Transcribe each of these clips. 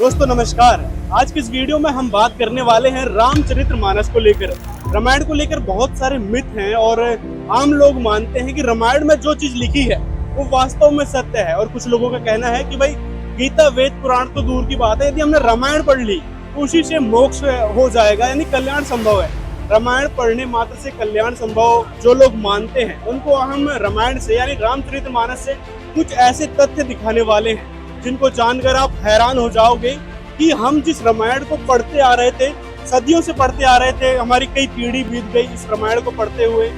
दोस्तों नमस्कार। आज की इस वीडियो में हम बात करने वाले हैं रामचरितमानस को लेकर। रामायण को लेकर बहुत सारे मिथ हैं और आम लोग मानते हैं कि रामायण में जो चीज लिखी है वो वास्तव में सत्य है। और कुछ लोगों का कहना है कि भाई गीता वेद पुराण तो दूर की बात है, यदि हमने रामायण पढ़ ली उसी से मोक्ष हो जाएगा, यानी कल्याण संभव है। रामायण पढ़ने मात्र से कल्याण संभव जो लोग मानते हैं उनको हम रामायण से यानी रामचरितमानस से कुछ ऐसे तथ्य दिखाने वाले हैं जिनको जानकर आप हैरान हो जाओगे कि हम जिस रामायण को पढ़ते आ रहे थे, सदियों से पढ़ते आ रहे थे, हमारी कई पीढ़ी बीत गई इस रामायण को पढ़ते हुए,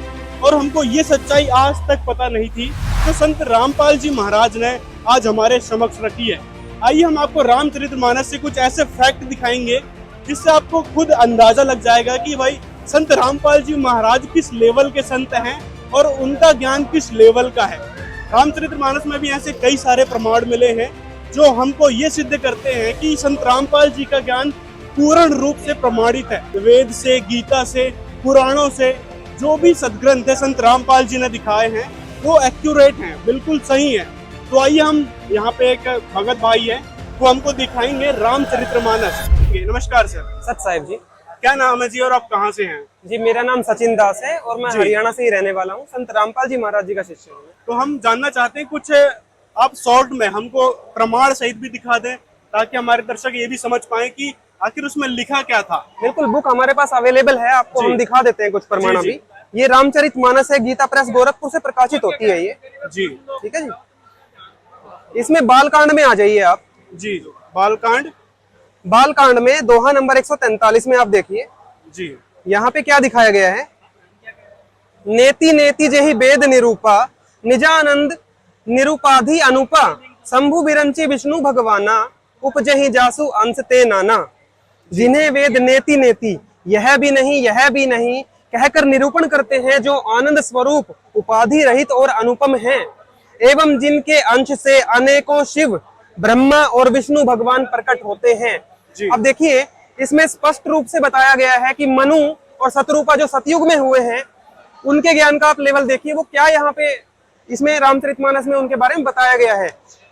और हमको ये सच्चाई आज तक पता नहीं थी, तो संत रामपाल जी महाराज ने आज हमारे समक्ष रखी है। आइए हम आपको रामचरितमानस से कुछ ऐसे फैक्ट दिखाएंगे जिससे आपको खुद अंदाजा लग जाएगा कि भाई संत रामपाल जी महाराज किस लेवल के संत हैं और उनका ज्ञान किस लेवल का है। रामचरितमानस में भी ऐसे कई सारे प्रमाण मिले हैं जो हमको ये सिद्ध करते हैं कि संत रामपाल जी का ज्ञान पूर्ण रूप से प्रमाणित है। वेद से, गीता से, पुराणों से जो भी सदग्रंथ है संत रामपाल जी ने दिखाए हैं वो एक्यूरेट हैं, बिल्कुल सही है। तो आइए हम यहाँ पे एक भगत भाई है वो हमको दिखाएंगे रामचरितमानस। नमस्कार सर। सत साहिब जी। क्या नाम है जी और आप कहाँ से हैं? जी मेरा नाम सचिन दास है और मैं हरियाणा से ही रहने वाला हूँ। संत रामपाल जी महाराज जी का शिष्य हूँ। तो हम जानना चाहते हैं कुछ आप शॉर्ट में हमको प्रमाण सहित भी दिखा दें ताकि हमारे दर्शक ये भी समझ पाए कि आखिर उसमें लिखा क्या था। बिल्कुल, बुक हमारे पास अवेलेबल है, आपको हम दिखा देते हैं कुछ प्रमाण अभी। ये रामचरितमानस है, गीता प्रेस गोरखपुर से प्रकाशित होती है ये जी। ठीक है जी। इसमें बालकांड में आ जाइए आप जी। बालकांड में दोहा नंबर 143 में आप देखिए जी। यहाँ पे क्या दिखाया गया है। नेति नेति जेहि वेद निरूपा निजानंद निरूपाधि अनुपा शंभु बिरंची विष्णु भगवाना उपजहि जासु अंश ते नाना। जिन्हें वेद नेति नेति यह भी नहीं कहकर निरूपण करते हैं, जो आनंद स्वरूप उपाधि रहित और अनुपम हैं, एवं जिनके अंश से अनेकों शिव ब्रह्मा और विष्णु भगवान प्रकट होते हैं। अब देखिए इसमें स्पष्ट रूप से बताया गया है कि मनु और शतरूपा जो सतयुग में हुए हैं उनके ज्ञान का आप लेवल देखिए। वो क्या यहाँ पे इसमें रामचरितमानस में उनके बारे में बताया गया है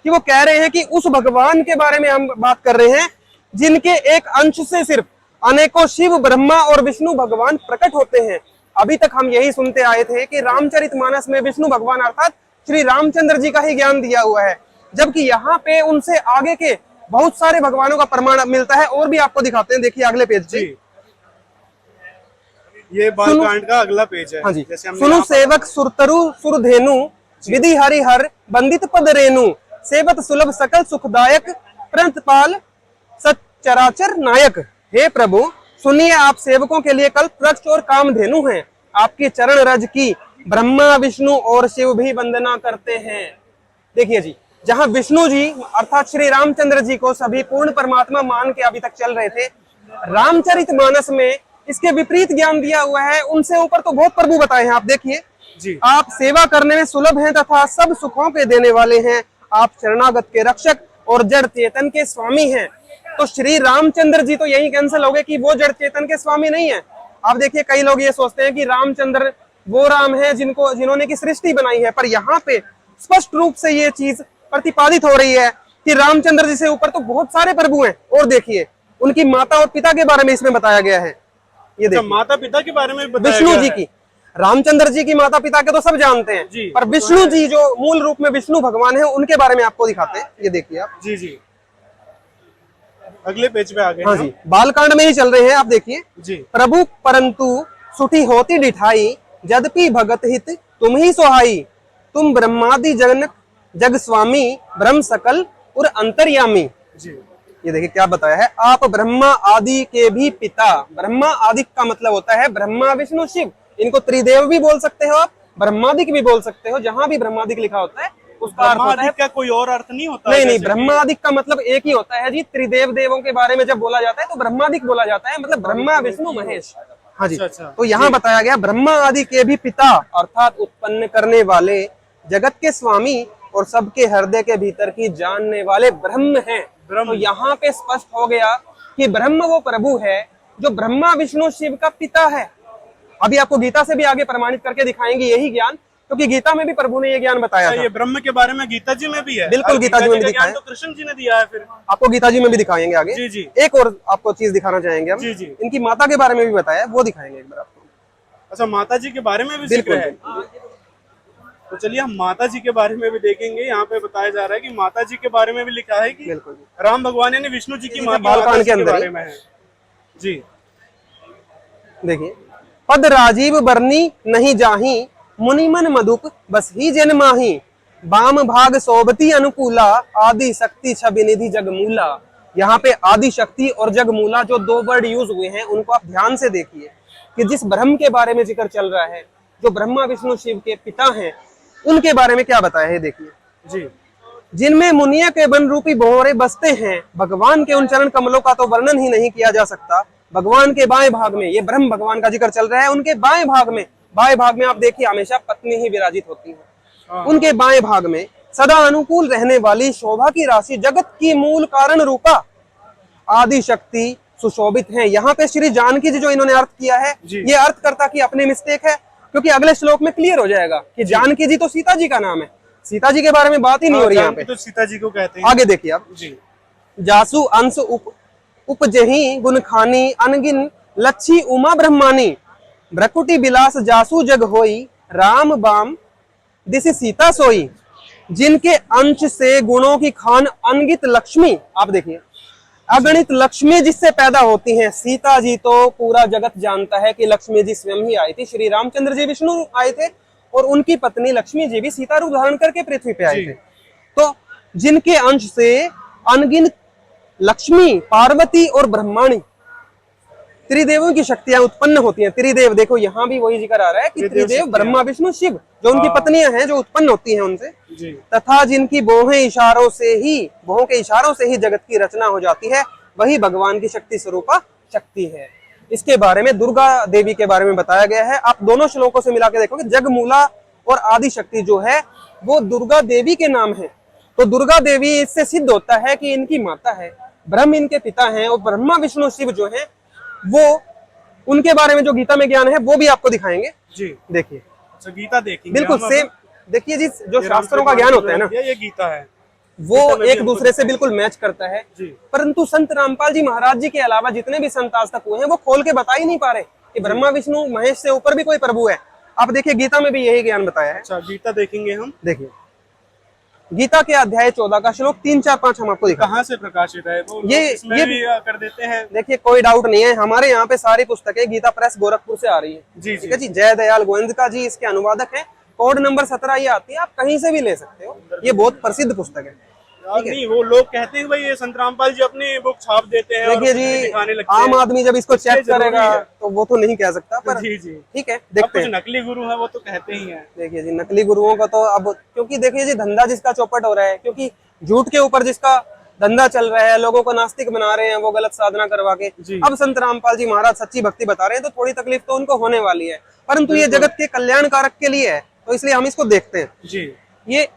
कि वो कह रहे हैं कि उस भगवान के बारे में हम बात कर रहे हैं जिनके एक अंश से सिर्फ अनेकों शिव ब्रह्मा और विष्णु भगवान प्रकट होते हैं। अभी तक हम यही सुनते आए थे कि रामचरितमानस में विष्णु भगवान अर्थात श्री रामचंद्र जी का ही ज्ञान दिया हुआ है, जबकि यहाँ पे उनसे आगे के बहुत सारे भगवानों का प्रमाण मिलता है। और भी आपको दिखाते हैं, देखिए अगले पेज पे ये बालकांड का अगला पेज है। हाँ जी। सुनु सेवक सुरतरु सुरधेनु विधि हरिहर बंदित पद रेणु सेवत सुलभ सकल सुखदायक प्रंतपाल सच्चराचर नायक। हे प्रभु सुनिए, आप सेवकों के लिए कल्प वृक्ष और कामधेनु हैं। आपके चरण रज की ब्रह्मा विष्णु और शिव भी वंदना करते हैं। देखिए जी, जहां विष्णु जी अर्थात श्री रामचंद्र जी को सभी पूर्ण परमात्मा मान के अभी तक चल रहे थे, रामचरितमानस में इसके विपरीत ज्ञान दिया हुआ है। उनसे ऊपर तो बहुत प्रभु बताए हैं। आप देखिए जी, आप सेवा करने में सुलभ हैं तथा सब सुखों के देने वाले हैं। आप शरणागत के रक्षक और जड़ चेतन के स्वामी हैं। तो श्री रामचंद्र जी तो यही कैंसिल हो गए कि वो जड़ चेतन के स्वामी नहीं है। आप देखिए कई लोग ये सोचते हैं कि रामचंद्र वो राम है जिन्होंने की सृष्टि बनाई है, पर यहाँ पे स्पष्ट रूप से ये चीज प्रतिपादित हो रही है कि रामचंद्र जी से ऊपर तो बहुत सारे प्रभु हैं। और देखिए उनकी माता और पिता के बारे में इसमें बताया गया है। ये देखिए माता पिता के बारे में विष्णु जी की, रामचंद्र जी की माता पिता के तो सब जानते हैं, पर विष्णु जी जो मूल रूप में विष्णु भगवान है उनके बारे में आपको दिखाते हैं। ये देखिए आप जी। अगले पेज पे आ गए। हाँ जी, बालकांड में ही चल रहे हैं। आप देखिए जी। प्रभु परंतु सुठी होती डिठाई यद्यपि भगत हित तुम ही सोहाई। तुम ब्रह्मादि जनक जग स्वामी ब्रह्म सकल और अंतर्यामी जी। ये देखिए क्या बताया है, आप ब्रह्मा आदि के भी पिता। ब्रह्मा आदि का मतलब होता है ब्रह्मा विष्णु शिव। इनको त्रिदेव भी बोल सकते हो आप, ब्रह्मादिक भी बोल सकते हो। जहां भी ब्रह्मादिक लिखा होता है उसका अर्थ होता है, क्या कोई और अर्थ नहीं होता? नहीं, ब्रह्मादिक का मतलब एक ही होता है जी। त्रिदेव देवों के बारे में जब बोला जाता है तो ब्रह्मादिक बोला जाता है, मतलब ब्रह्मा विष्णु महेश। हाँ जी। तो यहाँ बताया गया ब्रह्मा आदि के भी पिता अर्थात उत्पन्न करने वाले, जगत के स्वामी और सबके हृदय के भीतर की जानने वाले ब्रह्म हैं। तो यहाँ पे स्पष्ट हो गया कि ब्रह्म वो प्रभु है जो ब्रह्मा विष्णु शिव का पिता है। अभी आपको गीता से भी आगे प्रमाणित करके दिखाएंगे यही ज्ञान। क्योंकि गीता में भी प्रभु ने ये ज्ञान बताया था। ये ब्रह्म के बारे में गीता जी में भी है? बिल्कुल, गीता जी में भी दिखाया है। तो कृष्ण जी ने दिया है फिर। आपको गीता जी में भी दिखाएंगे आगे। जी जी एक और आपको चीज दिखाना चाहेंगे हम। जी जी। इनकी माता के बारे में भी बताया, वो दिखाएंगे एक बार आपको। अच्छा, माता जी के बारे में भी जिक्र है। तो चलिए हम माता जी के बारे में भी देखेंगे। यहाँ पे बताया जा रहा है कि माता जी के बारे में भी लिखा है कि बिल्कुल राम भगवान यानी विष्णु जी की माँ की बालकांड माता के जी के अंदर बारे ही। में है। जी देखिए, पद राजीव बरनी नहीं जाही, मुनिमन मधुप बस ही जन माही, बाम भाग सोबती अनुकूला, आदि शक्ति छवि निधि जगमूला। यहाँ पे आदि शक्ति और जगमूला जो दो वर्ड यूज हुए हैं, उनको आप ध्यान से देखिए कि जिस ब्रह्म के बारे में जिक्र चल रहा है, जो ब्रह्मा विष्णु शिव के पिता हैं, उनके बारे में क्या बताया है देखिए। जी। जिनमें मुनिया के वन रूपी भंवरे बसते हैं, भगवान के उन चरण कमलों का तो वर्णन ही नहीं किया जा सकता। भगवान के बाएं भाग में, ये ब्रह्म भगवान का जिक्र चल रहा है, उनके बाएं भाग में आप देखिए हमेशा पत्नी ही विराजित होती है। उनके बाएं भाग में सदा अनुकूल रहने वाली शोभा की राशि, जगत की मूल कारण रूपा आदि शक्ति सुशोभित है। यहाँ पे श्री जानकी जी जो इन्होंने अर्थ किया है, ये अर्थ करता कि अपनी मिस्टेक है, क्योंकि अगले श्लोक में क्लियर हो जाएगा कि जानकी जी तो सीता जी का नाम है, सीता जी के बारे में बात ही नहीं हो रही यहाँ पे। तो सीता जी को कहते हैं। आगे देखिए आप। जी। जासु अंश उपजही गुण खानी, अनगिन लच्छी उमा ब्रह्मानी, भ्रकुटी बिलास जासु जग होई, राम बाम दिस सीता सोई। जिनके अंश से गुणों की खान अनगित लक्ष्मी, आप देखिए अगणित लक्ष्मी जिससे पैदा होती हैं। सीता जी तो पूरा जगत जानता है कि लक्ष्मी जी स्वयं ही आई थी, श्री रामचंद्र जी विष्णु आए थे और उनकी पत्नी लक्ष्मी जी भी सीता रूप धारण करके पृथ्वी पे आए थे। तो जिनके अंश से अनगिनत लक्ष्मी, पार्वती और ब्रह्माणी, त्रिदेवों की शक्तियां उत्पन्न होती हैं। त्रिदेव देखो यहाँ भी वही जिक्र आ रहा है कि त्रिदेव ब्रह्मा विष्णु शिव, जो उनकी पत्नियां हैं, जो उत्पन्न होती हैं उनसे। तथा जिनकी बोहें इशारों से ही, बोहों के इशारों से ही जगत की रचना हो जाती है, वही भगवान की शक्ति स्वरूपा शक्ति है। इसके बारे में दुर्गा देवी के बारे में बताया गया है। आप दोनों श्लोकों से मिला के देखोगे, जगमूला और आदि शक्ति जो है वो दुर्गा देवी के नाम है। तो दुर्गा देवी, इससे सिद्ध होता है कि इनकी माता है, ब्रह्म इनके पिता हैं, और ब्रह्मा विष्णु शिव जो है वो, उनके बारे में जो गीता में ज्ञान है वो भी आपको दिखाएंगे। जी देखिए, तो गीता देखेंगे बिल्कुल सेम। देखिए जी, जो शास्त्रों का ज्ञान होता है ना, ये गीता है, वो एक दूसरे से बिल्कुल मैच करता है। जी। परंतु संत रामपाल जी महाराज जी के अलावा जितने भी संत आज तक हुए हैं, वो खोल के बता ही नहीं पा रहे कि ब्रह्मा विष्णु महेश से ऊपर भी कोई प्रभु है। आप देखिए, गीता में भी यही ज्ञान बताया है। अच्छा, गीता देखेंगे हम। देखिए, गीता के अध्याय 14 का श्लोक 3, 4, 5 हम आपको दिखा। कहाँ से प्रकाशित है? तो ये भी कर देते हैं। देखिए, कोई डाउट नहीं है, हमारे यहाँ पे सारी पुस्तकें गीता प्रेस गोरखपुर से आ रही है। जी ठीक है जी, जय दयाल गोविंद जी इसके अनुवादक है। कोड नंबर 17 ये आती है, आप कहीं से भी ले सकते हो, ये बहुत प्रसिद्ध पुस्तक है। नहीं, वो लोग कहते हैं भाई ये संत रामपाल जी अपनी बुक छाप देते हैं। देखिए जी, आम आदमी जब इसको चेक करेगा तो वो तो नहीं कह सकता, पर जी जी ठीक है, देखते हैं। नकली गुरु है वो तो कहते ही हैं। देखिए जी, नकली गुरुओं का तो अब, क्योंकि देखिए जी, धंधा जिसका चौपट हो रहा है, क्योंकि झूठ के ऊपर जिसका धंधा चल रहा है, लोगों को नास्तिक बना रहे हैं वो गलत साधना करवा के। अब संत रामपाल जी महाराज सच्ची भक्ति बता रहे हैं, तो थोड़ी तकलीफ तो उनको होने वाली है, परंतु ये जगत के कल्याणकारक के लिए है, तो इसलिए हम इसको देखते हैं। जी। ये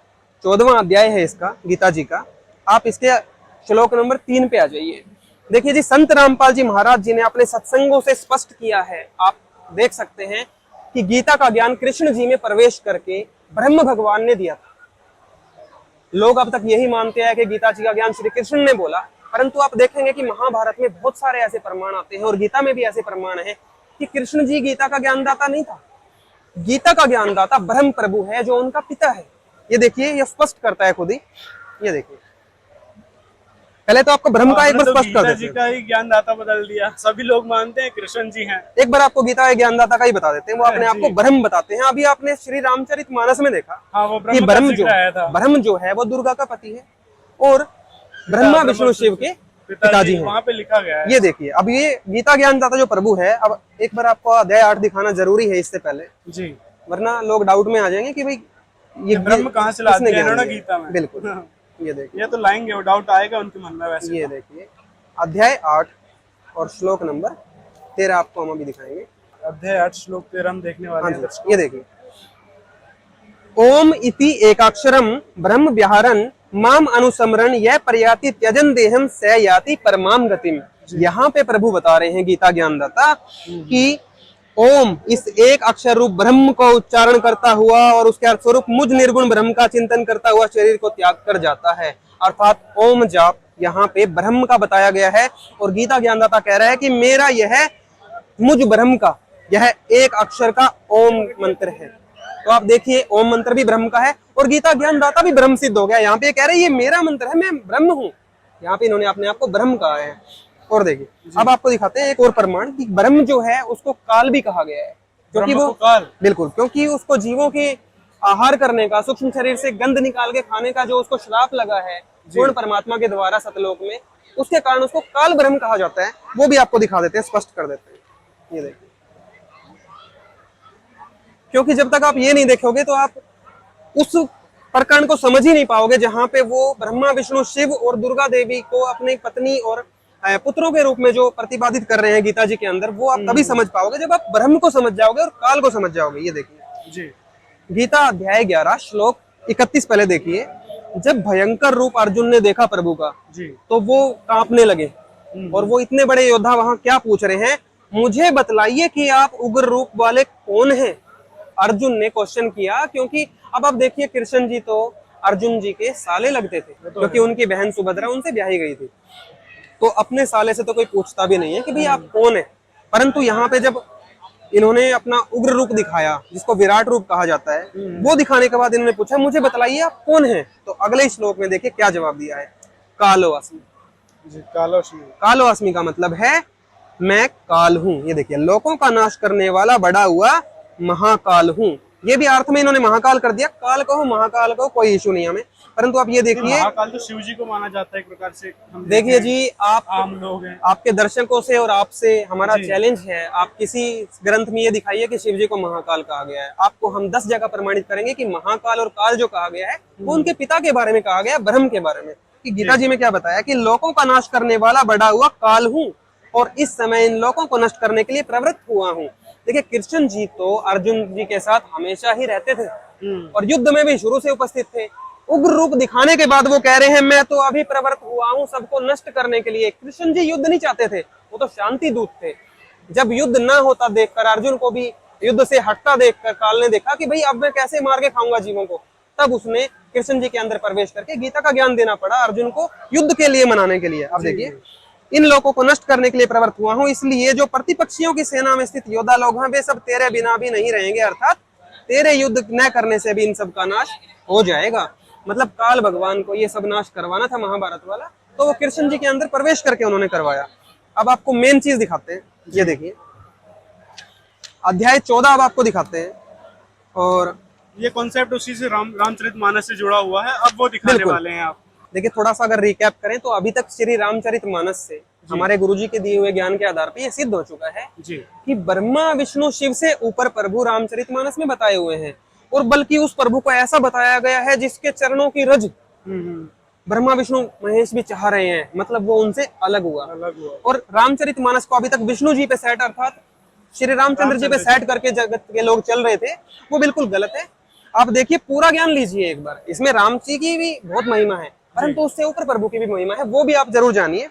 14वां अध्याय है इसका, गीता जी का। आप इसके श्लोक नंबर 3 पे आ जाइए। देखिए जी, संत रामपाल जी महाराज जी ने अपने सत्संगों से स्पष्ट किया है, आप देख सकते हैं कि गीता का ज्ञान कृष्ण जी में प्रवेश करके ब्रह्म भगवान ने दिया था। लोग अब तक यही मानते हैं कि गीता जी का ज्ञान श्री कृष्ण ने बोला, परंतु आप देखेंगे कि महाभारत में बहुत सारे ऐसे प्रमाण आते हैं और गीता में भी ऐसे प्रमाण है कि कृष्ण जी गीता का ज्ञानदाता नहीं था। गीता का ज्ञानदाता ब्रह्म प्रभु है, जो उनका पिता है। ये देखिए, ये स्पष्ट करता है खुद ही। ये देखिए, पहले तो आपको ब्रह्म का एक बार स्पष्ट कर देते हैं। जी का ही ज्ञानदाता बदल दिया, सभी लोग मानते हैं कृष्ण जी हैं। एक बार आपको गीता के ज्ञानदाता का ही बता देते हैं, वो अपने आप को ब्रह्म बताते हैं। अभी आपने श्री रामचरितमानस में देखा, हाँ, वो कि ब्रह्म जो है वो दुर्गा का पति है और ब्रह्मा विष्णु शिव के पिताजी हैं। वहाँ पे लिखा गया है। ये देखिए, अब ये गीता ज्ञानदाता जो प्रभु है, अब एक बार आपको अध्याय 8 दिखाना जरूरी है इससे पहले जी, वरना लोग डाउट में आ जाएंगे कि भाई ये ब्रह्म कहाँ से ला दिया इन्होंने गीता में। बिल्कुल, ये देखिए, ये तो लाएंगे, वो डाउट आएगा उनके मन में वैसे। ये देखिए, अध्याय 8 और श्लोक नंबर 13 आपको हम अभी दिखाएंगे। अध्याय 8 श्लोक 13 हम देखने वाले हैं। ये देखिए, ओम इति एकाक्षरम ब्रह्म व्याहरन माम अनुसमरण यह प्रयाति त्यजन देहम स याति परमाम गतिम। यहाँ पे प्रभु बता रहे हैं गीता ज्ञानदाता कि ओम इस एक अक्षर रूप ब्रह्म को उच्चारण करता हुआ और उसके अर्थ स्वरूप मुझ निर्गुण ब्रह्म का चिंतन करता हुआ शरीर को त्याग कर जाता है। अर्थात ओम जाप यहाँ पे ब्रह्म का बताया गया है और गीता ज्ञानदाता कह रहा है कि मेरा यह मुझ ब्रह्म का यह एक अक्षर का ओम मंत्र है। तो आप देखिए ओम मंत्र भी ब्रह्म का है और गीता ज्ञानदाता भी ब्रह्म सिद्ध हो गया। यहाँ पे कह रहे हैं ये मेरा मंत्र है, मैं ब्रह्म हूँ। यहाँ पे इन्होंने अपने आप को ब्रह्म कहा है। और देखिए अब आपको दिखाते हैं एक और प्रमाण कि ब्रह्म जो है उसको काल भी कहा गया है, क्योंकि वो काल, बिल्कुल, क्योंकि उसको जीवों के आहार करने का, सूक्ष्म शरीर से गंध निकाल के खाने का जो उसको श्राप लगा है पूर्ण परमात्मा के द्वारा सतलोक में, उसके कारण उसको काल ब्रह्म कहा जाता है। वो भी आपको दिखा देते हैं, स्पष्ट कर देते हैं। ये देखिए, क्योंकि जब तक आप ये नहीं देखोगे तो आप उस प्रकरण को समझ ही नहीं पाओगे जहां पे वो ब्रह्मा विष्णु शिव और दुर्गा देवी को अपनी पत्नी और पुत्रों के रूप में जो प्रतिपादित कर रहे हैं गीता जी के अंदर, वो आप तभी समझ पाओगे जब आप ब्रह्म को समझ जाओगे और काल को समझ जाओगे। ये देखिए जी, गीता अध्याय 11 श्लोक 31 पहले देखिए। जब भयंकर रूप अर्जुन ने देखा प्रभु का जी, तो वो कांपने लगे और वो इतने बड़े योद्धा वहां क्या पूछ रहे हैं, मुझे बतलाइए कि आप उग्र रूप वाले कौन हैं। अर्जुन ने क्वेश्चन किया, क्योंकि अब आप देखिए कृष्ण जी तो अर्जुन जी के साले लगते थे, क्योंकि उनकी बहन सुभद्रा उनसे ब्याही गई थी। तो अपने साले से तो कोई पूछता भी नहीं है कि भाई आप कौन है। परंतु यहाँ पे जब इन्होंने अपना उग्र रूप दिखाया, जिसको विराट रूप कहा जाता है, वो दिखाने के बाद इन्होंने पूछा मुझे बताइए आप कौन हैं। तो अगले श्लोक में देखिए क्या जवाब दिया है, कालो अस्मि। जी, कालो अस्मि। कालो अस्मि का मतलब है मैं काल हूँ। ये देखिए, लोकों का नाश करने वाला बड़ा हुआ महाकाल हूँ। ये भी अर्थ में इन्होंने महाकाल कर दिया, काल कहो महाकाल कहो कोई इशू नहीं हमें। परंतु आप ये देखिए, महाकाल तो शिव जी को माना जाता है एक प्रकार से। हम देखिए जी, आप आम लोग हैं, आपके दर्शकों से और आपसे हमारा चैलेंज है, आप किसी ग्रंथ में ये दिखाइए कि शिव जी को महाकाल कहा गया है। आपको हम 10 जगह प्रमाणित करेंगे कि महाकाल और काल जो कहा गया है वो उनके पिता के बारे में कहा गया, ब्रह्म के बारे में। कि गीता जी में क्या बताया कि लोकों का नाश करने वाला बड़ा हुआ काल हूँ और इस समय इन लोगों को नष्ट करने के लिए प्रवृत्त हुआ हूँ। देखिए कृष्ण जी तो अर्जुन जी के साथ हमेशा ही रहते थे और युद्ध में भी शुरू से उपस्थित थे। उग्र रूप दिखाने के बाद वो कह रहे हैं मैं तो अभी प्रवृत्त हुआ हूँ सबको नष्ट करने के लिए। कृष्ण जी युद्ध नहीं चाहते थे, वो तो शांति दूत थे। जब युद्ध ना होता देखकर अर्जुन को भी युद्ध से हटता देखकर काल ने देखा कि भाई अब मैं कैसे मार के खाऊंगा जीवों को, तब उसने कृष्ण जी के अंदर प्रवेश करके गीता का ज्ञान देना पड़ा अर्जुन को युद्ध के लिए मनाने के लिए। अब देखिए, इन लोगों को नष्ट करने के लिए प्रवृत्त हुआ हूँ, इसलिए जो प्रतिपक्षियों की सेना में स्थित योद्धा लोग हैं वे सब तेरे बिना भी नहीं रहेंगे, अर्थात तेरे युद्ध न करने से भी इन सब का नाश हो जाएगा। मतलब काल भगवान को ये सब नाश करवाना था महाभारत वाला, तो वो कृष्ण जी के अंदर प्रवेश करके उन्होंने करवाया। अब आपको मेन चीज दिखाते हैं, ये देखिए अध्याय 14 अब आपको दिखाते हैं। और ये कॉन्सेप्ट उसी से रामचरितमानस से जुड़ा हुआ है, अब वो दिखाने वाले हैं आप। देखिए थोड़ा सा अगर रिकैप करें तो अभी तक श्री रामचरितमानस से हमारे गुरुजी के दिए हुए ज्ञान के आधार पर यह सिद्ध हो चुका है जी कि ब्रह्मा विष्णु शिव से ऊपर प्रभु रामचरितमानस में बताए हुए हैं, और बल्कि उस प्रभु को ऐसा बताया गया है जिसके चरणों की रज ब्रह्मा विष्णु महेश भी चाह रहे हैं, मतलब वो उनसे अलग हुआ। और रामचरितमानस को अभी तक विष्णु जी पे सेट, अर्थात श्री रामचंद्र जी पे सेट करके जगत के लोग चल रहे थे, वो बिल्कुल गलत है। आप देखिए पूरा ज्ञान लीजिए एक बार, इसमें राम जी की भी बहुत महिमा है, परंतु उससे ऊपर प्रभु की भी महिमा है, वो भी आप जरूर जानिए।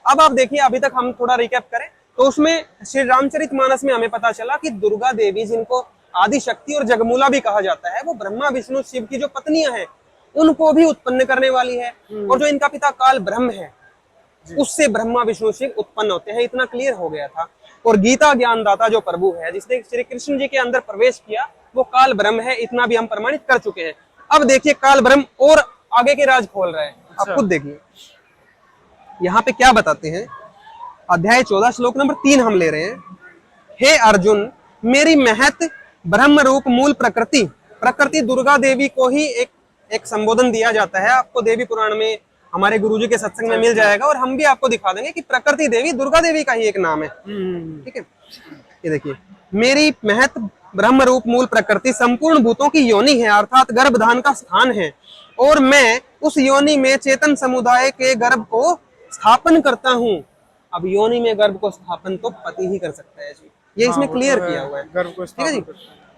अब आप देखिए, अभी तक हम थोड़ा रिकैप करें तो उसमें श्री रामचरितमानस में हमें पता चला कि दुर्गा देवी, जिनको आदि शक्ति और जगमूला भी कहा जाता है, वो ब्रह्मा विष्णु शिव की जो पत्नियां हैं उनको भी उत्पन्न करने वाली है, और जो इनका पिता काल ब्रह्म है उससे ब्रह्मा विष्णु शिव उत्पन्न होते हैं। इतना क्लियर हो गया था। और गीता ज्ञानदाता जो प्रभु है जिसने श्री कृष्ण जी के अंदर प्रवेश किया, वो काल ब्रह्म है, इतना भी हम प्रमाणित कर चुके हैं। अब देखिए काल ब्रह्म और आगे के राज खोल रहा है। आप खुद देखिए यहाँ पे क्या बताते हैं। अध्याय 14 श्लोक नंबर 3 हम ले रहे हैं। हे अर्जुन, मेरी महत ब्रह्म रूप मूल प्रकृति दुर्गा देवी को ही एक संबोधन दिया जाता है। आपको देवी पुराण में हमारे गुरुजी के सत्संग में मिल जाएगा, और हम भी आपको दिखा देंगे कि प्रकृति देवी दुर्गा देवी का ही एक नाम है। ठीक है, ये देखिए, मेरी महत ब्रह्म रूप मूल प्रकृति संपूर्ण भूतों की योनि है, अर्थात गर्भधान का स्थान है, और मैं उस योनि में चेतन समुदाय के गर्भ को स्थापन करता हूँ। अब योनि में गर्भ को स्थापन तो पति ही कर सकता है जी, ये इसमें क्लियर किया हुआ है। ठीक है जी,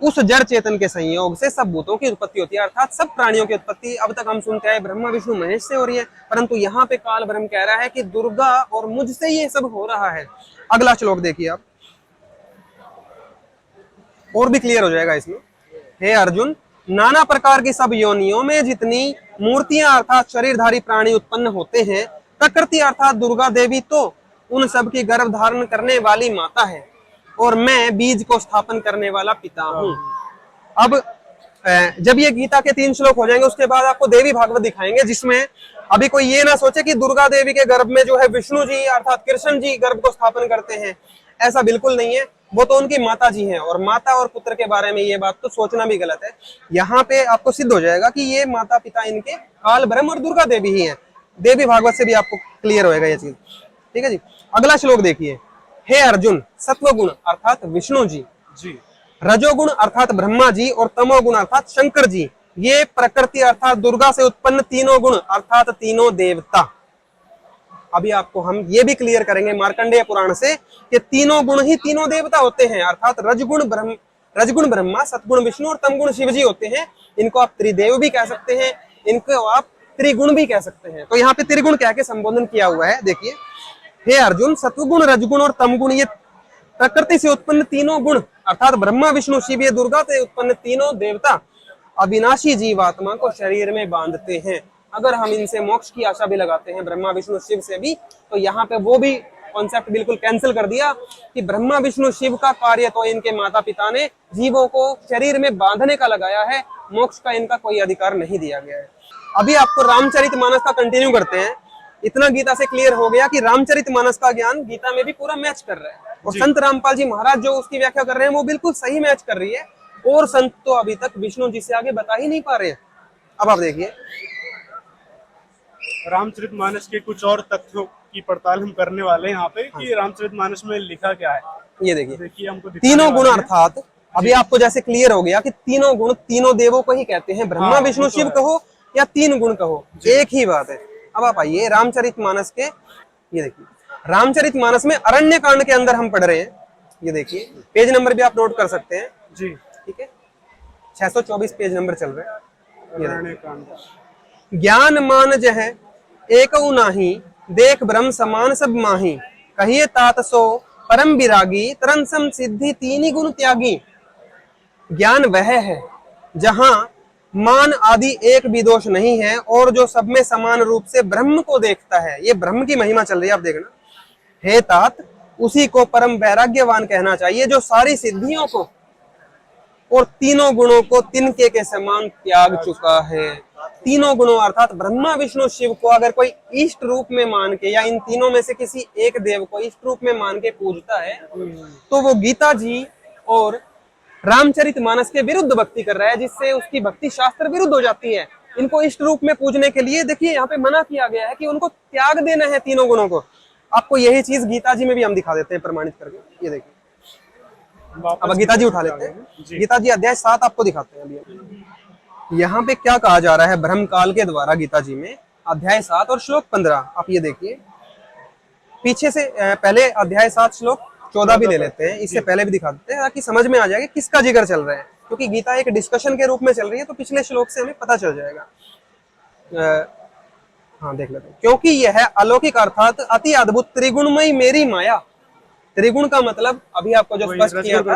उस जड़ चेतन के संयोग से सब भूतों की उत्पत्ति होती है, अर्थात सब प्राणियों की उत्पत्ति अब तक हम सुनते हैं ब्रह्मा विष्णु महेश से हो रही है, परंतु यहाँ पे काल ब्रह्म कह रहा है कि दुर्गा और मुझसे ये सब हो रहा है। अगला श्लोक देखिए आप, और भी क्लियर हो जाएगा इसमें। हे अर्जुन, नाना प्रकार की सब योनियों में जितनी मूर्तियां अर्थात शरीरधारी प्राणी उत्पन्न होते हैं, प्रकृति अर्थात दुर्गा देवी तो उन सब की गर्भ धारण करने वाली माता है और मैं बीज को स्थापन करने वाला पिता हूँ। अब जब ये गीता के 3 श्लोक हो जाएंगे उसके बाद आपको देवी भागवत दिखाएंगे, जिसमें अभी कोई ये ना सोचे कि दुर्गा देवी के गर्भ में जो है विष्णु जी अर्थात कृष्ण जी गर्भ को स्थापन करते हैं, ऐसा बिल्कुल नहीं है। वो तो उनकी माता जी हैं और माता और पुत्र के बारे में ये बात तो सोचना भी गलत है। यहाँ पे आपको सिद्ध हो जाएगा कि ये माता पिता इनके काल ब्रह्म और दुर्गा देवी ही है। देवी भागवत से भी आपको क्लियर होएगा ये चीज। ठीक है जी। अगला श्लोक देखिए। हे अर्जुन, सत्वगुण अर्थात विष्णु जी, रजोगुण अर्थात ब्रह्मा जी और तमोगुण अर्थात शंकर जी, ये प्रकृति अर्थात दुर्गा से उत्पन्न तीनों गुण अर्थात तीनों देवता। अभी आपको हम ये भी क्लियर करेंगे मार्कंडेय पुराण से कि तीनों गुण ही तीनों देवता होते हैं, अर्थात रजगुण ब्रह्मा, सतगुण विष्णु और तमगुण शिव जी होते हैं। इनको आप त्रिदेव भी कह सकते हैं, इनको आप त्रिगुण भी कह सकते हैं। तो यहाँ पे त्रिगुण कह के संबोधन किया हुआ है। देखिए, हे अर्जुन, सत्वगुण, रजगुण और तमगुण ये प्रकृति से उत्पन्न तीनों गुण अर्थात ब्रह्मा विष्णु शिव ये दुर्गा से उत्पन्न तीनों देवता अविनाशी जीवात्मा को शरीर में बांधते हैं। अगर हम इनसे मोक्ष की आशा भी लगाते हैं ब्रह्मा विष्णु शिव से भी, तो यहाँ पे वो भी कॉन्सेप्ट बिल्कुल कैंसिल कर दिया कि ब्रह्मा विष्णु शिव का कार्य तो इनके माता पिता ने जीवों को शरीर में बांधने का लगाया है, मोक्ष का इनका कोई अधिकार नहीं दिया गया है। अभी आपको रामचरितमानस का कंटिन्यू करते हैं। इतना गीता से क्लियर हो गया कि रामचरितमानस का ज्ञान गीता में भी पूरा मैच कर रहा है और संत रामपाल जी महाराज जो उसकी व्याख्या कर रहे हैं वो बिल्कुल सही मैच कर रही है। और संत तो अभी तक विष्णु जी से आगे बता ही नहीं पा रहे हैं। अब आप देखिए, रामचरितमानस के कुछ और तथ्यों की पड़ताल हम करने वाले हैं यहाँ पे कि रामचरितमानस में लिखा क्या है। ये देखिए हमको तीनों गुण अर्थात अभी आपको जैसे क्लियर हो गया कि तीनों गुण तीनों देवों को ही कहते हैं, ब्रह्मा विष्णु शिव कहो या 3 गुण कहो, एक ही बात है। अब आप आइए रामचरितमानस के, ये देखिए रामचरितमानस में अरण्य कांड के अंदर हम पढ़ रहे हैं। ये देखिए पेज नंबर भी आप नोट कर सकते हैं जी। ठीक है, 624 पेज नंबर चल रहा है। अरण्य कांड। ज्ञान मान जह एक नाही, देख ब्रह्म समान सब माही, कहिए तात सो परम विरागी, तरन सम सिद्धि तीनी गुण त्यागी। ज्ञान वह है जहां मान आदि एक भी दोष नहीं है और जो सब में समान रूप से ब्रह्म को देखता है। ये ब्रह्म की महिमा चल रही है, आप देखना। हे तात, उसी को परम वैराग्यवान कहना चाहिए जो सारी सिद्धियों को और तीनों गुणों को तिनके के समान त्याग चुका है। तीनों गुणों अर्थात ब्रह्मा विष्णु शिव को अगर कोई इष्ट रूप में मान के या इन तीनों में से किसी एक देव को इष्ट रूप में मान के पूजता है तो वो गीता जी और रामचरितमानस के विरुद्ध भक्ति कर रहा है, जिससे उसकी भक्ति शास्त्र विरुद्ध हो जाती है। इनको इष्ट रूप में पूजने के लिए देखिए यहाँ पे मना किया गया है कि उनको त्याग देना है तीनों गुणों को। आपको यही चीज गीता जी में भी हम दिखा देते हैं प्रमाणित करके। ये देखिए अब गीता जी उठा लेते हैं। गीता जी अध्याय 7 आपको दिखाते हैं अभी। यहाँ पे क्या कहा जा रहा है ब्रह्म काल के द्वारा गीता जी में, अध्याय 7 और श्लोक 15 आप ये देखिए। पीछे से पहले अध्याय 7 श्लोक 14 भी ले लेते हैं, इससे पहले भी दिखा देते हैं ताकि समझ में आ जाएगा किसका जिक्र चल रहा है, क्योंकि गीता एक डिस्कशन के रूप में चल रही है तो पिछले श्लोक से हमें पता चल जाएगा। हाँ देख लेते हैं। क्योंकि यह अलौकिक अर्थात अति अद्भुत त्रिगुणमयी मेरी माया। त्रिगुण का मतलब अभी आपको जो स्पष्ट किया था,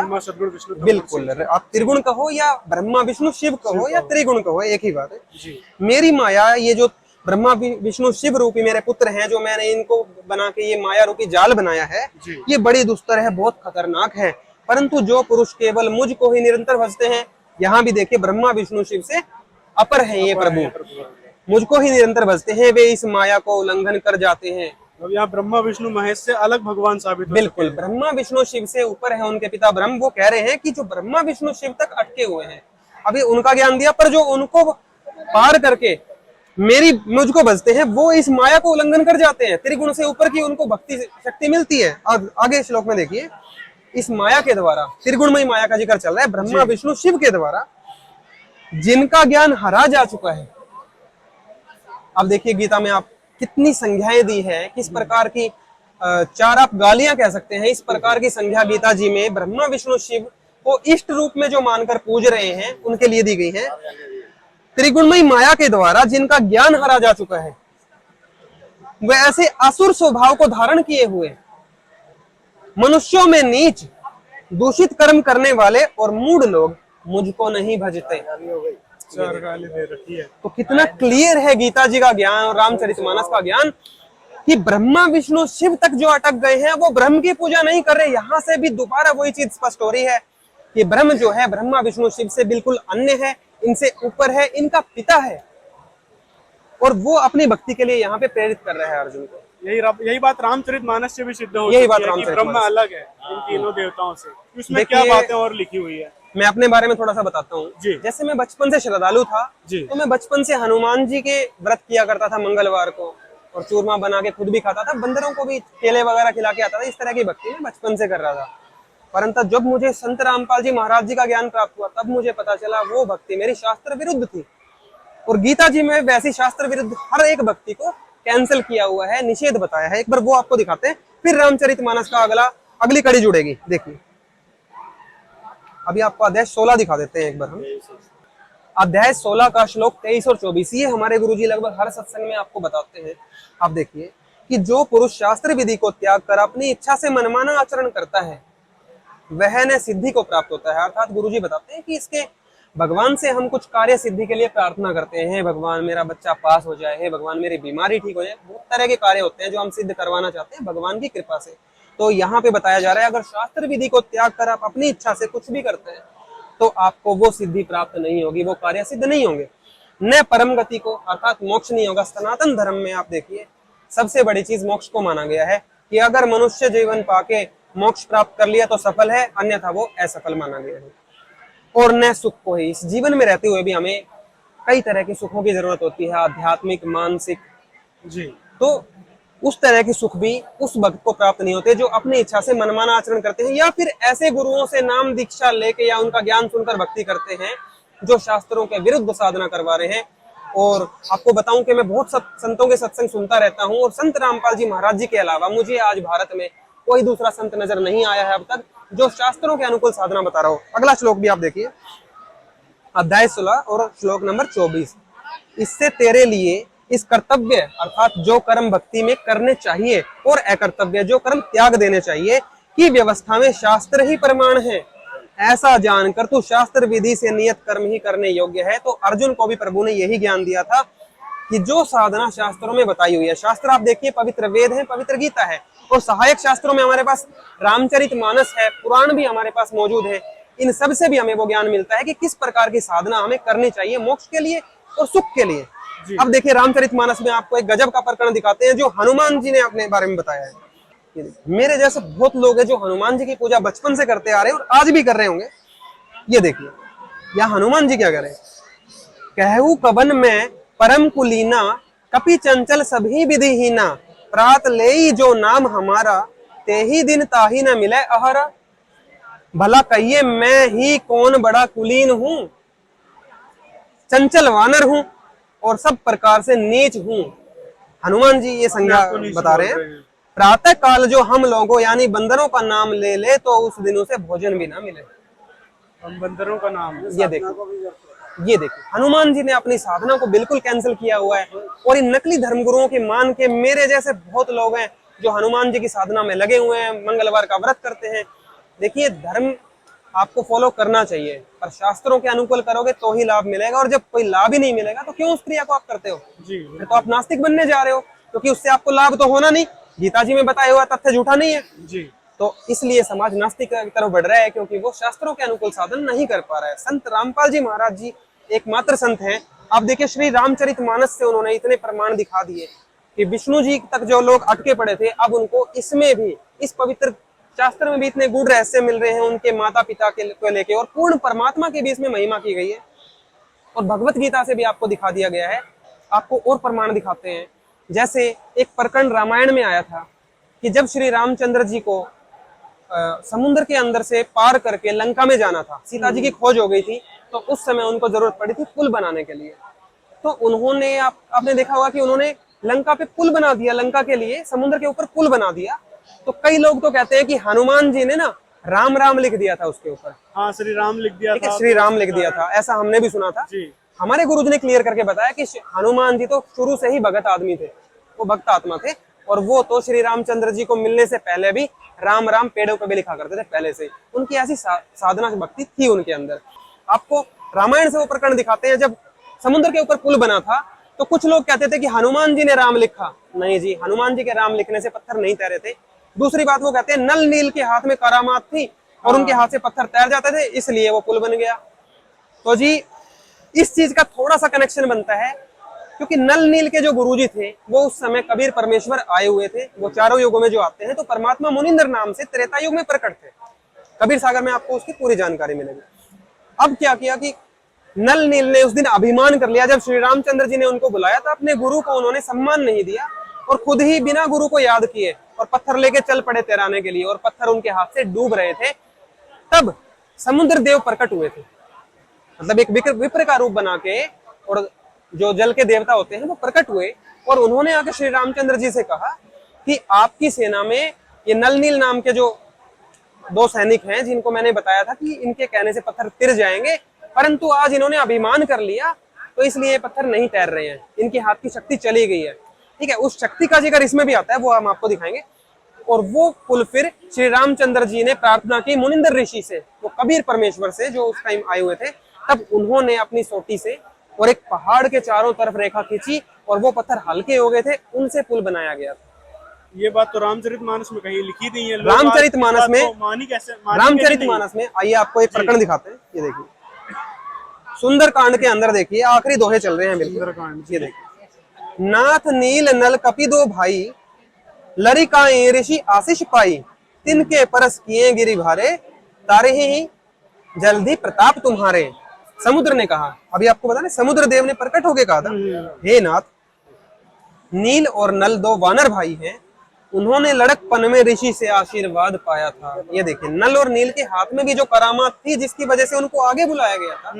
बिल्कुल आप त्रिगुण कहो या ब्रह्मा विष्णु शिव कहो या त्रिगुण कहो, एक ही बात है। मेरी माया, ये जो ब्रह्मा विष्णु शिव रूपी मेरे पुत्र हैं जो मैंने इनको बना के ये माया रूपी जाल बनाया है, ये बड़ी दुस्तर है, बहुत खतरनाक है। परंतु जो पुरुष केवल मुझको ही निरंतर भजते हैं, यहाँ भी देखिए ब्रह्मा विष्णु शिव से अपर है ये प्रभु, मुझको ही निरंतर भजते हैं, वे इस माया को उल्लंघन कर जाते हैं। अब यहाँ ब्रह्मा विष्णु महेश से अलग भगवान साबित हो बिल्कुल, ब्रह्मा विष्णु शिव से ऊपर है उनके पिता ब्रह्म। वो कह रहे हैं कि जो ब्रह्मा विष्णु शिव तक अटके हुए हैं, अभी उनका ज्ञान दिया, पर जो उनको पार करके मुझको भजते हैं वो इस माया को उल्लंघन कर जाते हैं। त्रिगुण से ऊपर की उनको भक्ति शक्ति मिलती है। आगे श्लोक में देखिए, इस माया के द्वारा, त्रिगुणमयी माया का जिक्र चल रहा है, ब्रह्मा विष्णु शिव के द्वारा जिनका ज्ञान हरा जा चुका है। अब देखिए गीता में आप कितनी संज्ञाएं दी है, किस प्रकार की 4 आप गालियां कह सकते हैं, इस प्रकार की संज्ञा गीता जी में ब्रह्मा विष्णु शिव को इष्ट रूप में जो मानकर पूज रहे हैं उनके लिए दी गई है। त्रिगुणमयी माया के द्वारा जिनका ज्ञान हरा जा चुका है, वे ऐसे असुर स्वभाव को धारण किए हुए, मनुष्यों में नीच दूषित कर्म करने वाले और मूढ़ लोग मुझको नहीं भजते। चार गाली दे रखी है। तो कितना क्लियर है गीता जी का ज्ञान और रामचरितमानस का ज्ञान कि ब्रह्मा विष्णु शिव तक जो अटक गए हैं वो ब्रह्म की पूजा नहीं कर रहे। यहां से भी दोबारा वही चीज स्पष्ट हो रही है कि ब्रह्म जो है ब्रह्मा विष्णु शिव से बिल्कुल अन्य है, इनसे ऊपर है, इनका पिता है, और वो अपनी भक्ति के लिए यहाँ पे प्रेरित कर रहा है अर्जुन को। यही बात रामचरितमानस से भी सिद्ध हो यही चुकी बात है कि रामचरितमानस ब्रह्म अलग है इन तीनों देवताओं से। इसमें देखिए, क्या बातें और लिखी हुई है? मैं अपने बारे में थोड़ा सा बताता हूँ। जैसे मैं बचपन से श्रद्धालु था, तो मैं बचपन से हनुमान जी के व्रत किया करता था मंगलवार को, और चूरमा बना के खुद भी खाता था, बंदरों को भी केले वगैरह खिला के आता था। इस तरह की भक्ति मैं बचपन से कर रहा था। परंतु जब मुझे संत रामपाल जी महाराज जी का ज्ञान प्राप्त हुआ, तब मुझे पता चला वो भक्ति मेरी शास्त्र विरुद्ध थी। और गीता जी में वैसी शास्त्र विरुद्ध हर एक भक्ति को कैंसिल किया हुआ है, निषेध बताया है। एक बार वो आपको दिखाते हैं, फिर रामचरितमानस का अगली कड़ी जुड़ेगी। देखिए, अभी आपको अध्याय 16 दिखा देते हैं एक बार हम। अध्याय 16 का श्लोक 23 और 24 ये हमारे गुरुजी लगभग हर सत्संग में आपको बताते हैं। आप देखिए कि जो पुरुष शास्त्र विधि को त्याग कर अपनी इच्छा से मनमाना आचरण करता है वह न सिद्धि को प्राप्त होता है। अर्थात गुरुजी बताते हैं कि इसके भगवान से हम कुछ कार्य सिद्धि के लिए प्रार्थना करते हैं, भगवान मेरा बच्चा पास हो जाए, हे भगवान मेरी बीमारी ठीक हो जाए। बहुत तरह के कार्य होते हैं जो हम सिद्ध करवाना चाहते हैं भगवान की कृपा से। तो यहाँ पे बताया जा रहा है अगर शास्त्र विधि को त्याग कर आप अपनी इच्छा से कुछ भी करते हैं तो आपको वो सिद्धि प्राप्त नहीं होगी, वो कार्य सिद्ध नहीं होंगे। न परम गति को अर्थात मोक्ष नहीं होगा। सनातन धर्म में आप देखिए सबसे बड़ी चीज मोक्ष को माना गया है कि अगर मनुष्य जीवन पाके मोक्ष प्राप्त कर लिया तो सफल है, अन्यथा वो असफल माना गया है। और न सुख को ही, इस जीवन में रहते हुए भी हमें कई तरह के सुखों की जरूरत होती है, आध्यात्मिक, मानसिक जी। तो उस तरह के सुख भी उस भक्त को प्राप्त नहीं होते जो अपनी इच्छा से मनमाना आचरण करते हैं, या फिर ऐसे गुरुओं से नाम दीक्षा लेके या उनका ज्ञान सुनकर भक्ति करते हैं जो शास्त्रों के विरुद्ध साधना करवा रहे हैं। और आपको बताऊं कि मैं बहुत संतों के सत्संग सुनता रहता हूं, और संत रामपाल जी महाराज जी के अलावा मुझे आज भारत में कोई दूसरा संत नजर नहीं आया है अब तक जो शास्त्रों के अनुकूल साधना बता रहा हो। अगला श्लोक भी आप देखिए, अध्याय 16 और श्लोक नंबर 24। इससे तेरे लिए इस कर्तव्य अर्थात जो कर्म भक्ति में करने चाहिए और अकर्तव्य जो कर्म त्याग देने चाहिए की व्यवस्था में शास्त्र ही प्रमाण है। ऐसा जानकर तू शास्त्र विधि से नियत कर्म ही करने योग्य है। तो अर्जुन को भी प्रभु ने यही ज्ञान दिया था कि जो साधना शास्त्रों में बताई हुई है, शास्त्र आप देखिए पवित्र वेद है, पवित्र गीता है, और सहायक शास्त्रों में हमारे पास रामचरितमानस है, पुराण भी हमारे पास मौजूद है। इन सब से भी हमें वो ज्ञान मिलता है कि किस प्रकार की साधना हमें करनी चाहिए मोक्ष के लिए और सुख के लिए। अब देखिए रामचरितमानस में आपको एक गजब का प्रकरण दिखाते हैं जो हनुमान जी ने अपने बारे में बताया है। मेरे जैसे बहुत लोग हैं जो हनुमान जी की पूजा बचपन से करते आ रहे हैं और आज भी कर रहे होंगे। ये देखिए यहाँ हनुमान जी क्या करें, कहू कवन में परम कुलीना कपि चंचल सभी विधिहीना, प्रात लेई जो नाम हमारा ते ही दिन ताही न मिले अहरा। भला कहिए मैं ही कौन बड़ा कुलीन हूँ, चंचल वानर हूँ और सब प्रकार से नीच हूँ। हनुमान जी ये संज्ञा बता रहे हैं। प्रातः काल जो हम लोगों यानी बंदरों का नाम ले ले तो उस दिन उसे भोजन भी ना मिले। हम बंदरों का नाम, ये देखो हनुमान जी ने अपनी साधना को बिल्कुल कैंसिल किया हुआ है। और इन नकली धर्मगुरुओं के मान के मेरे जैसे बहुत लोग हैं जो हनुमान जी की साधना में लगे हुए हैं, मंगलवार का व्रत करते हैं। देखिए धर्म आपको फॉलो करना चाहिए, पर शास्त्रों के अनुकूल करोगे तो ही लाभ मिलेगा, और जब कोई लाभ ही नहीं मिलेगा तो क्यों उस क्रिया को आप करते हो जी। तो आप नास्तिक बनने जा रहे हो, क्योंकि उससे आपको लाभ तो होना नहीं। गीता जी में बताया हुआ तथ्य झूठा नहीं है जी। तो इसलिए समाज नास्तिक की तरफ बढ़ रहा है क्योंकि वो शास्त्रों के अनुकूल साधन नहीं कर पा रहा है। संत रामपाल जी महाराज जी एकमात्र संत हैं। आप देखिए श्री रामचरितमानस से उन्होंने इतने प्रमाण दिखा दिए कि विष्णु जी तक जो लोग अटके पड़े थे अब उनको इसमें भी, इस पवित्र शास्त्र में भी इतने गूढ़ रहस्य मिल रहे हैं उनके माता पिता को लेके, और पूर्ण परमात्मा के भी इसमें महिमा की गई है। और भगवत गीता से भी आपको दिखा दिया गया है। आपको और प्रमाण दिखाते हैं। जैसे एक प्रकरण रामायण में आया था कि जब श्री रामचंद्र जी को समुद्र के अंदर से पार करके लंका में जाना था, सीता जी की खोज हो गई थी, तो उस समय उनको जरूरत पड़ी थी पुल बनाने के लिए। तो उन्होंने आपने देखा होगा कि उन्होंने लंका पे पुल बना दिया, लंका के लिए समुद्र के ऊपर पुल बना दिया। तो कई लोग तो कहते हैं कि हनुमान जी ने ना राम राम लिख दिया था उसके ऊपर। हाँ, श्री राम लिख दिया था, श्री राम लिख दिया था, ऐसा हमने भी सुना था जी। हमारे गुरुजी ने क्लियर करके बताया कि हनुमान जी तो शुरू से ही भगत आदमी थे, वो भक्त आत्मा थे, और वो तो श्री रामचंद्र जी को मिलने से पहले भी राम राम पेड़ों पे भी लिखा करते थे पहले से। उनकी ऐसी साधना भक्ति थी उनके अंदर। आपको रामायण से वो प्रकरण दिखाते हैं, जब समुद्र के ऊपर पुल बना था तो कुछ लोग कहते थे कि हनुमान जी ने राम लिखा। नहीं जी, हनुमान जी के राम लिखने से पत्थर नहीं तैरे थे। दूसरी बात, वो कहते हैं नल नील के हाथ में करामात थी और उनके हाथ से पत्थर तैर जाते थे, इसलिए वो पुल बन गया। तो जी इस चीज का थोड़ा सा कनेक्शन बनता है, क्योंकि नल नील के जो गुरुजी थे वो उस समय कबीर परमेश्वर आए हुए थे। वो चारों युगों में जो आते हैं, तो परमात्मा मुनिंदर नाम से त्रेता युग में प्रकट थे। कबीर सागर में आपको उसकी पूरी जानकारी मिलेगी। अब क्या किया कि नल नील ने उस दिन अभिमान कर लिया, जब श्री रामचंद्र जी ने उनको बुलाया तो अपने गुरु को उन्होंने सम्मान नहीं दिया और खुद ही बिना गुरु को याद किए और पत्थर लेके चल पड़े तैराने के लिए, और पत्थर उनके हाथ से डूब रहे थे। तब समुद्र देव प्रकट हुए थे, मतलब एक विप्र का रूप बना के, और जो जल के देवता होते हैं वो प्रकट हुए और उन्होंने आके श्री रामचंद्र जी से कहा कि आपकी सेना में ये नल नील नाम के जो दो सैनिक हैं, जिनको मैंने बताया था कि इनके कहने से पत्थर तिर जाएंगे, परंतु आज इन्होंने अभिमान कर लिया तो इसलिए ये पत्थर नहीं तैर रहे हैं, इनके हाथ की शक्ति चली गई है। ठीक है, उस शक्ति का जिक्र इसमें भी आता है, वो हम आपको दिखाएंगे। और वो पुल फिर श्री रामचंद्र जी ने प्रार्थना की मुनिंदर ऋषि से, वो कबीर परमेश्वर से जो उस टाइम आए हुए थे, तब उन्होंने अपनी सोटी से और एक पहाड़ के चारों तरफ रेखा खींची और वो पत्थर हल्के हो गए थे, उनसे पुल बनाया गया था। ये बात तो रामचरितमानस में कहीं लिखी नहीं है। रामचरितमानस में, रामचरितमानस में आइए आपको एक प्रकरण दिखाते हैं। ये देखिए सुंदरकांड के अंदर देखिए, आखिरी दोहे चल रहे हैं बिल्कुल। ये देखिए, नाथ नील नल कपि दो भाई, लरिकाएं ऋषि आशीष पाई, तिनके परस किए गिरि भारे, तारे ही जल्दी प्रताप तुम्हारे। समुद्र ने कहा, अभी आपको बता दें, समुद्र देव ने प्रकट होके कहा था, हे नाथ, नील और नल दो वानर भाई हैं, उन्होंने लड़कपन में ऋषि से आशीर्वाद पाया था। ये देखिए, नल और नील के हाथ में भी जो करामात थी जिसकी वजह से उनको आगे बुलाया गया था,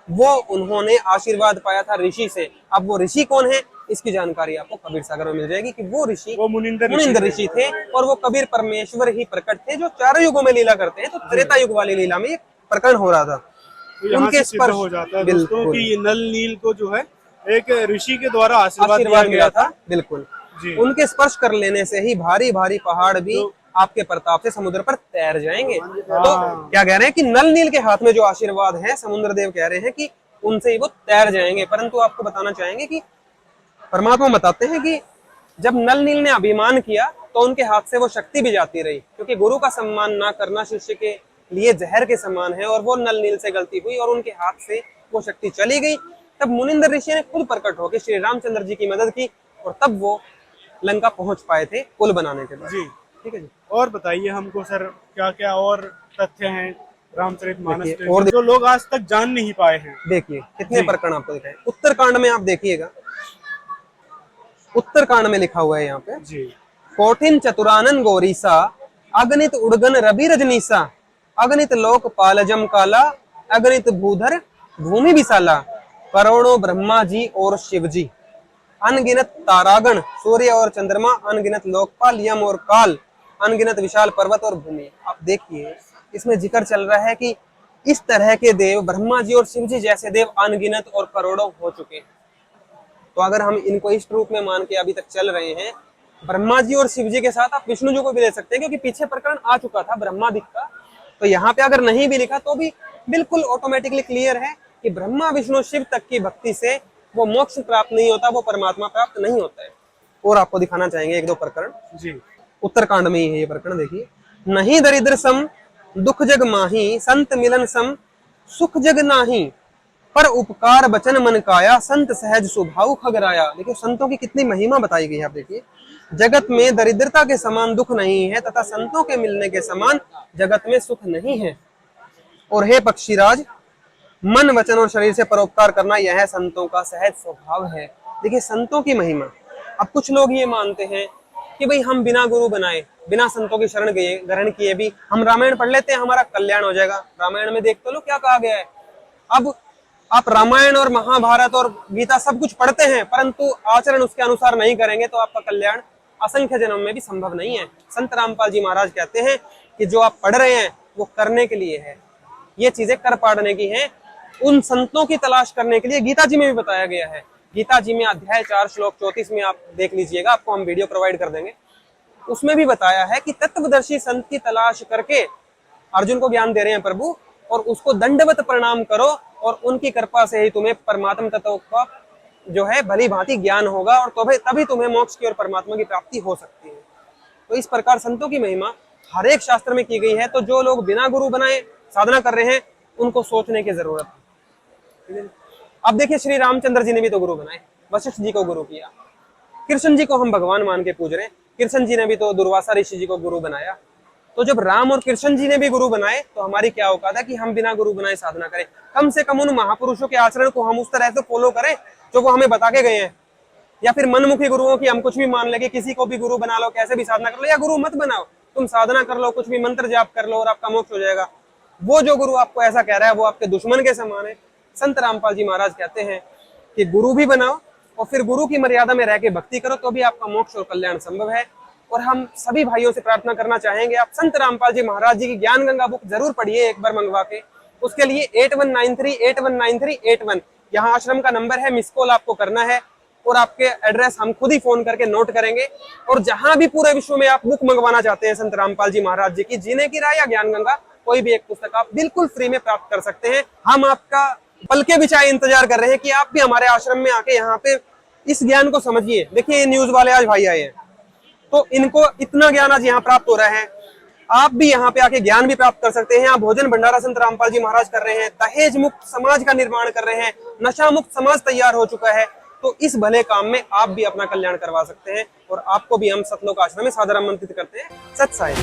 वो उन्होंने आशीर्वाद पाया था ऋषि से। अब वो ऋषि कौन है, इसकी जानकारी आपको कबीर सागर में मिल जाएगी कि वो ऋषि वो मुनिंदर ऋषि थे और वो कबीर परमेश्वर ही प्रकट थे, जो चारों युगों में लीला करते हैं। तो त्रेता युग वाली लीला में ये प्रकरण हो रहा था। तो उनके स्पर्श हो जाता है दोस्तों कि ये नल नील को जो है एक ऋषि के द्वारा आशीर्वाद दिया था। बिल्कुल, उनके स्पर्श कर लेने से ही भारी भारी पहाड़ भी आपके प्रताप से समुद्र पर तैर जाएंगे। तो क्या कह रहे हैं कि नल नील के हाथ में जो आशीर्वाद है, समुद्र देव कह रहे हैं कि उनसे ही वो तैर जाएंगे। परंतु आपको बताना चाहेंगे कि परमात्मा बताते हैं कि जब नल नील ने अभिमान किया तो उनके हाथ से वो शक्ति भी जाती रही, क्योंकि गुरु का सम्मान ना करना शिष्य के लिए जहर के समान है। और वो नल नील से गलती हुई और उनके हाथ से वो शक्ति चली गई। तब मुनिंदर ऋषि ने खुद प्रकट होकर श्री रामचंद्र जी की मदद की और तब वो लंका पहुंच पाए थे पुल बनाने के लिए। जी ठीक है जी। और बताइए हमको सर, क्या क्या और तथ्य हैं रामचरितमानस के और जो लोग आज तक जान नहीं पाए हैं? देखिए कितने प्रकरण आपको दिखाए। उत्तरकांड में आप देखिएगा, उत्तरकांड में लिखा हुआ है यहाँ पे जी, कोठिन चतुरानन गौरीसा, अगणित उड़गन रवि रजनीसा, अगणित लोक पालजम काला, अगणित भूधर भूमि विशाला, करोड़ों ब्रह्मा जी और शिव जी, अनगिनत तारागण सूर्य और चंद्रमा, अनगिनत लोकपाल यम और काल, अनगिनत विशाल पर्वत और भूमि। आप देखिए इसमें जिक्र चल रहा है कि इस तरह के देव, ब्रह्मा जी और शिव जी जैसे देव अनगिनत और करोड़ों हो चुके हैं। तो अगर हम इनको इष्ट रूप में मान के अभी तक चल रहे हैं, ब्रह्मा जी और शिव जी के साथ आप विष्णु जी को भी ले सकते हैं, क्योंकि पीछे प्रकरण आ चुका था ब्रह्मादिक का। तो यहाँ पे अगर नहीं भी लिखा तो भी बिल्कुल ऑटोमेटिकली क्लियर है कि ब्रह्मा विष्णु शिव तक की भक्ति से वो मोक्ष प्राप्त नहीं होता, वो परमात्मा प्राप्त नहीं होता है। और आपको दिखाना चाहेंगे एक दो प्रकरण जी, उत्तरकांड में ही है ये प्रकरण। देखिए, नहीं दरिद्र सम दुख जग माही, संत मिलन सम सुख जग नाही, पर उपकार बचन मन काया, संत सहज स्वभाव खगराया। देखिए संतों की कितनी महिमा बताई गई है। आप देखिए, जगत में दरिद्रता के समान दुख नहीं है तथा संतों के मिलने के समान जगत में सुख नहीं है। और हे पक्षीराज, मन वचन और शरीर से परोपकार करना यह संतों का सहज स्वभाव है। देखिए संतों की महिमा। अब कुछ लोग ये मानते हैं कि भाई हम बिना गुरु बनाए, बिना संतों की शरण ग्रहण किए भी हम रामायण पढ़ लेते हैं, हमारा कल्याण हो जाएगा। रामायण में देखते लो क्या कहा गया है। अब आप रामायण और महाभारत और गीता सब कुछ पढ़ते हैं, परंतु आचरण उसके अनुसार नहीं करेंगे तो आपका कल्याण असंख्य जन्म में भी संभव नहीं है। संत रामपाल जी महाराज कहते हैं कि जो आप पढ़ रहे हैं वो करने के लिए है, ये चीजें कर पाड़ने की हैं। उन संतों की तलाश करने के लिए गीता जी में भी बताया गया है गीता जी में अध्याय 4 श्लोक 34 में आप देख लीजिएगा, आपको हम वीडियो प्रोवाइड कर देंगे। उसमें भी बताया है कि तत्वदर्शी संत की तलाश करके अर्जुन को ज्ञान दे रहे हैं प्रभु, और उसको दंडवत प्रणाम करो और उनकी कृपा से ही तुम्हें परमात्म तत्व का जो है भली भांति ज्ञान होगा, और तभी तुम्हें मोक्ष की और परमात्मा की प्राप्ति हो सकती है। तो इस प्रकार संतों की महिमा हर एक शास्त्र में की गई है। तो जो लोग बिना गुरु बनाए साधना कर रहे हैं उनको सोचने की जरूरत है। अब देखिए, श्री रामचंद्र जी ने भी तो गुरु बनाए, वशिष्ठ जी को गुरु किया। कृष्ण जी को हम भगवान मान के पूज रहे हैं, कृष्ण जी ने भी तो दुर्वासा ऋषि जी को गुरु बनाया। तो जब राम और कृष्ण जी ने भी गुरु बनाए तो हमारी क्या औकात है कि हम बिना गुरु बनाए साधना करें। कम से कम उन महापुरुषों के आचरण को हम उस तरह से फॉलो करें जो वो हमें बता के गए हैं। या फिर मनमुखी गुरुओं की हम कुछ भी मान लेंगे, किसी को भी गुरु बना लो, कैसे भी साधना कर लो, या गुरु मत बनाओ, तुम साधना कर लो, कुछ भी मंत्र जाप कर लो और आपका मोक्ष हो जाएगा। वो जो गुरु आपको ऐसा कह रहा है वो आपके दुश्मन के समान है। संत रामपाल जी महाराज कहते हैं कि गुरु भी बनाओ और फिर गुरु की मर्यादा में रह के भक्ति करो, तो भी आपका मोक्ष और कल्याण संभव है। और हम सभी भाइयों से प्रार्थना करना चाहेंगे, आप संत रामपाल जी महाराज जी की ज्ञान गंगा बुक जरूर पढ़िए एक बार मंगवा के। उसके लिए 8193819381 यहाँ आश्रम का नंबर है, मिस कॉल आपको करना है और आपके एड्रेस हम खुद ही फोन करके नोट करेंगे। और जहां भी पूरे विश्व में आप बुक मंगवाना चाहते हैं संत रामपाल जी महाराज जी की, जीने की राह या ज्ञान गंगा, कोई भी एक पुस्तक आप बिल्कुल फ्री में प्राप्त कर सकते हैं। हम आपका पलके बिछाए इंतजार कर रहे हैं कि आप भी हमारे आश्रम में आके यहाँ पे इस ज्ञान को समझिए। देखिए, न्यूज वाले आज भाई आए हैं तो इनको इतना ज्ञान आज यहाँ प्राप्त हो रहा है, आप भी यहाँ पे आके ज्ञान भी प्राप्त कर सकते हैं। यहाँ भोजन भंडारा संत रामपाल जी महाराज कर रहे हैं, दहेज मुक्त समाज का निर्माण कर रहे हैं, नशा मुक्त समाज तैयार हो चुका है। तो इस भले काम में आप भी अपना कल्याण करवा सकते हैं और आपको भी हम सतलोक आश्रम में सादर आमंत्रित करते हैं। सत साई।